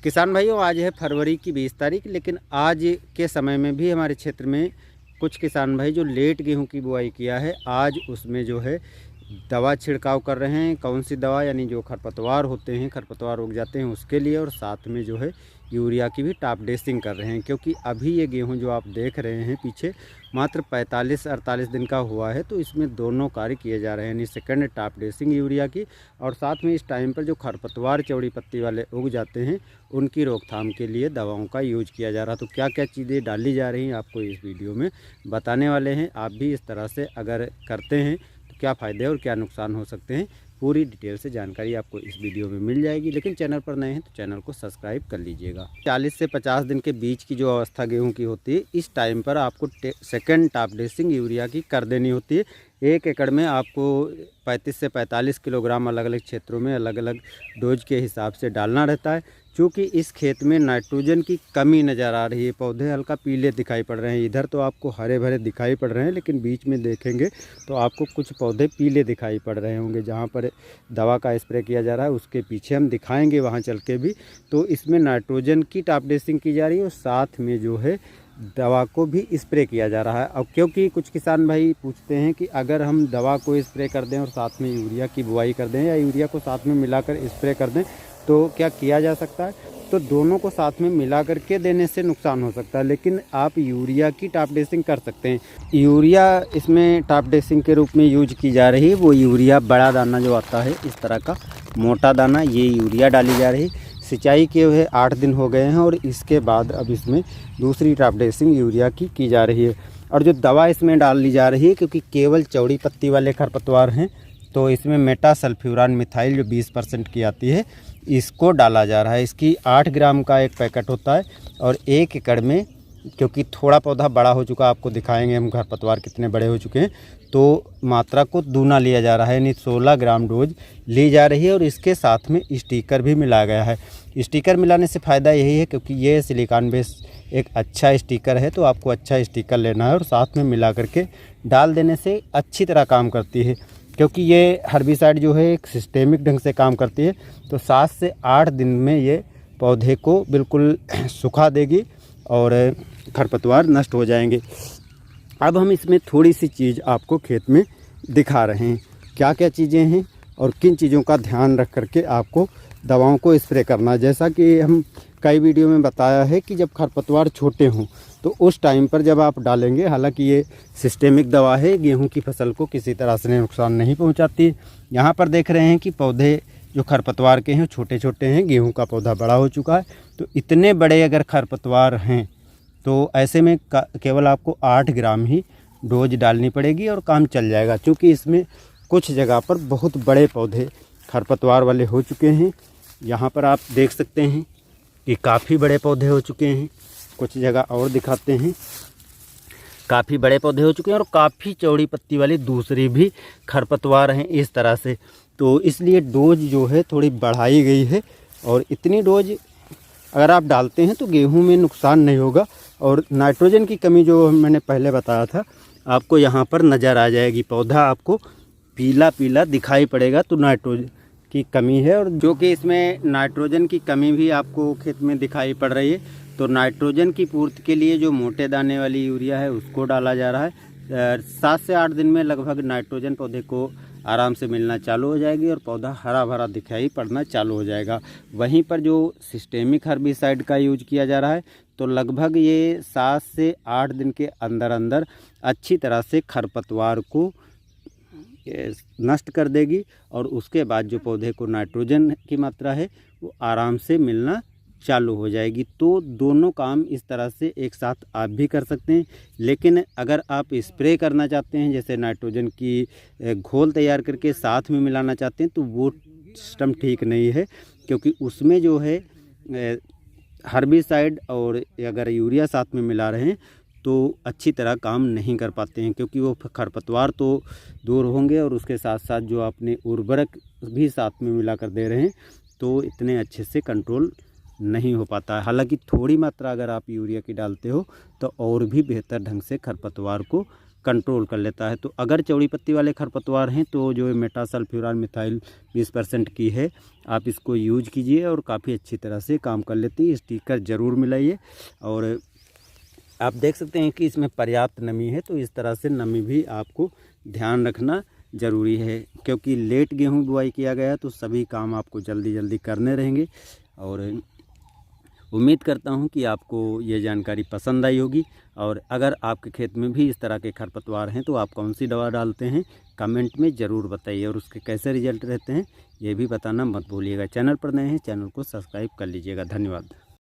किसान भाइयों, आज है फरवरी की 20 तारीख। लेकिन आज के समय में भी हमारे क्षेत्र में कुछ किसान भाई जो लेट गेहूं की बुआई किया है, आज उसमें जो है दवा छिड़काव कर रहे हैं। कौन सी दवा, यानी जो खरपतवार होते हैं, खरपतवार उग जाते हैं उसके लिए, और साथ में जो है यूरिया की भी टॉप ड्रेसिंग कर रहे हैं। क्योंकि अभी ये गेहूं जो आप देख रहे हैं पीछे मात्र 45-48 दिन का हुआ है, तो इसमें दोनों कार्य किए जा रहे हैं, यानी सेकंड टॉप ड्रेसिंग यूरिया की, और साथ में इस टाइम पर जो खरपतवार चौड़ी पत्ती वाले उग जाते हैं उनकी रोकथाम के लिए दवाओं का यूज किया जा रहा है। तो क्या क्या चीज़ें डाली जा रही हैं आपको इस वीडियो में बताने वाले हैं। आप भी इस तरह से अगर करते हैं तो क्या फ़ायदे और क्या नुकसान हो सकते हैं, पूरी डिटेल से जानकारी आपको इस वीडियो में मिल जाएगी। लेकिन चैनल पर नए हैं तो चैनल को सब्सक्राइब कर लीजिएगा। 40 से 50 दिन के बीच की जो अवस्था गेहूं की होती है, इस टाइम पर आपको सेकंड टॉप ड्रेसिंग यूरिया की कर देनी होती है। 1 एकड़ में आपको 35 से 45 किलोग्राम अलग अलग क्षेत्रों में अलग अलग डोज के हिसाब से डालना रहता है। चूँकि इस खेत में नाइट्रोजन की कमी नज़र आ रही है, पौधे हल्का पीले दिखाई पड़ रहे हैं। इधर तो आपको हरे भरे दिखाई पड़ रहे हैं, लेकिन बीच में देखेंगे तो आपको कुछ पौधे पीले दिखाई पड़ रहे होंगे। जहाँ पर दवा का स्प्रे किया जा रहा है उसके पीछे हम दिखाएंगे वहाँ चल के भी। तो इसमें नाइट्रोजन की टॉप ड्रेसिंग की जा रही है और साथ में जो है दवा को भी स्प्रे किया जा रहा है। अब क्योंकि कुछ किसान भाई पूछते हैं कि अगर हम दवा को स्प्रे कर दें और साथ में यूरिया की बुआई कर दें, या यूरिया को साथ में मिलाकर स्प्रे कर दें, तो क्या किया जा सकता है? तो दोनों को साथ में मिला करके देने से नुकसान हो सकता है, लेकिन आप यूरिया की टॉप ड्रेसिंग कर सकते हैं। यूरिया इसमें टॉप ड्रेसिंग के रूप में यूज की जा रही है। वो यूरिया बड़ा दाना जो आता है, इस तरह का मोटा दाना, ये यूरिया डाली जा रही है। सिंचाई के हुए 8 दिन हो गए हैं और इसके बाद अब इसमें दूसरी टॉप ड्रेसिंग यूरिया की जा रही है। और जो दवा इसमें डाली जा रही है, क्योंकि केवल चौड़ी पत्ती वाले खरपतवार हैं, तो इसमें मेटासल्फ्यूरान मिथाइल जो 20% की आती है, इसको डाला जा रहा है। इसकी 8 ग्राम का एक पैकेट होता है और 1 एकड़ में, क्योंकि थोड़ा पौधा बड़ा हो चुका, आपको दिखाएंगे हम खरपतवार कितने बड़े हो चुके हैं, तो मात्रा को दूना लिया जा रहा है, यानी 16 ग्राम डोज ली जा रही है। और इसके साथ में स्टिकर भी मिलाया गया है। स्टिकर मिलाने से फ़ायदा यही है, क्योंकि ये सिलिकॉन बेस एक अच्छा स्टिकर है, तो आपको अच्छा स्टिकर लेना है और साथ में मिला करके डाल देने से अच्छी तरह काम करती है। क्योंकि ये हर्बिसाइड जो है एक सिस्टेमिक ढंग से काम करती है, तो 7 से 8 दिन में ये पौधे को बिल्कुल सुखा देगी और खरपतवार नष्ट हो जाएंगे। अब हम इसमें थोड़ी सी चीज़ आपको खेत में दिखा रहे हैं, क्या क्या चीज़ें हैं और किन चीज़ों का ध्यान रख करके आपको दवाओं को स्प्रे करना। जैसा कि हम कई वीडियो में बताया है कि जब खरपतवार छोटे हों तो उस टाइम पर जब आप डालेंगे, हालांकि ये सिस्टेमिक दवा है, गेहूं की फसल को किसी तरह से नुकसान नहीं पहुंचाती। यहाँ पर देख रहे हैं कि पौधे जो खरपतवार के हैं छोटे छोटे हैं, गेहूं का पौधा बड़ा हो चुका है। तो इतने बड़े अगर खरपतवार हैं तो ऐसे में केवल आपको 8 ग्राम ही डोज डालनी पड़ेगी और काम चल जाएगा। क्योंकि इसमें कुछ जगह पर बहुत बड़े पौधे खरपतवार वाले हो चुके हैं। यहाँ पर आप देख सकते हैं कि काफ़ी बड़े पौधे हो चुके हैं। कुछ जगह और दिखाते हैं, काफ़ी बड़े पौधे हो चुके हैं और काफ़ी चौड़ी पत्ती वाली दूसरी भी खरपतवार हैं इस तरह से। तो इसलिए डोज जो है थोड़ी बढ़ाई गई है, और इतनी डोज अगर आप डालते हैं तो गेहूं में नुकसान नहीं होगा। और नाइट्रोजन की कमी जो मैंने पहले बताया था, आपको यहाँ पर नज़र आ जाएगी, पौधा आपको पीला पीला दिखाई पड़ेगा, तो नाइट्रोजन की कमी है। और जो कि इसमें नाइट्रोजन की कमी भी आपको खेत में दिखाई पड़ रही है, तो नाइट्रोजन की पूर्ति के लिए जो मोटे दाने वाली यूरिया है उसको डाला जा रहा है। 7 से 8 दिन में लगभग नाइट्रोजन पौधे को आराम से मिलना चालू हो जाएगी और पौधा हरा भरा दिखाई पड़ना चालू हो जाएगा। वहीं पर जो सिस्टेमिक हर्बिसाइड का यूज किया जा रहा है, तो लगभग ये 7 से 8 दिन के अंदर अंदर अच्छी तरह से खरपतवार को नष्ट कर देगी, और उसके बाद जो पौधे को नाइट्रोजन की मात्रा है वो आराम से मिलना चालू हो जाएगी। तो दोनों काम इस तरह से एक साथ आप भी कर सकते हैं। लेकिन अगर आप स्प्रे करना चाहते हैं, जैसे नाइट्रोजन की घोल तैयार करके साथ में मिलाना चाहते हैं, तो वो सिस्टम ठीक नहीं है। क्योंकि उसमें जो है हर्बिसाइड और अगर यूरिया साथ में मिला रहे हैं तो अच्छी तरह काम नहीं कर पाते हैं, क्योंकि वो खरपतवार तो दूर होंगे और उसके साथ साथ जो आपने उर्वरक भी साथ में मिला कर दे रहे हैं, तो इतने अच्छे से कंट्रोल नहीं हो पाता है। हालांकि थोड़ी मात्रा अगर आप यूरिया की डालते हो तो और भी बेहतर ढंग से खरपतवार को कंट्रोल कर लेता है। तो अगर चौड़ी पत्ती वाले खरपतवार हैं तो जो मेटासल्फ्यूरान मिथाइल 20% की है, आप इसको यूज कीजिए और काफ़ी अच्छी तरह से काम कर लेती है। स्टिकर ज़रूर मिलाइए और आप देख सकते हैं कि इसमें पर्याप्त नमी है, तो इस तरह से नमी भी आपको ध्यान रखना ज़रूरी है, क्योंकि लेट गेहूं बुआई किया गया तो सभी काम आपको जल्दी जल्दी करने रहेंगे। और उम्मीद करता हूं कि आपको ये जानकारी पसंद आई होगी। और अगर आपके खेत में भी इस तरह के खरपतवार हैं तो आप कौन सी दवा डालते हैं कमेंट में ज़रूर बताइए, और उसके कैसे रिजल्ट रहते हैं ये भी बताना मत भूलिएगा। चैनल पर नए हैं, चैनल को सब्सक्राइब कर लीजिएगा। धन्यवाद।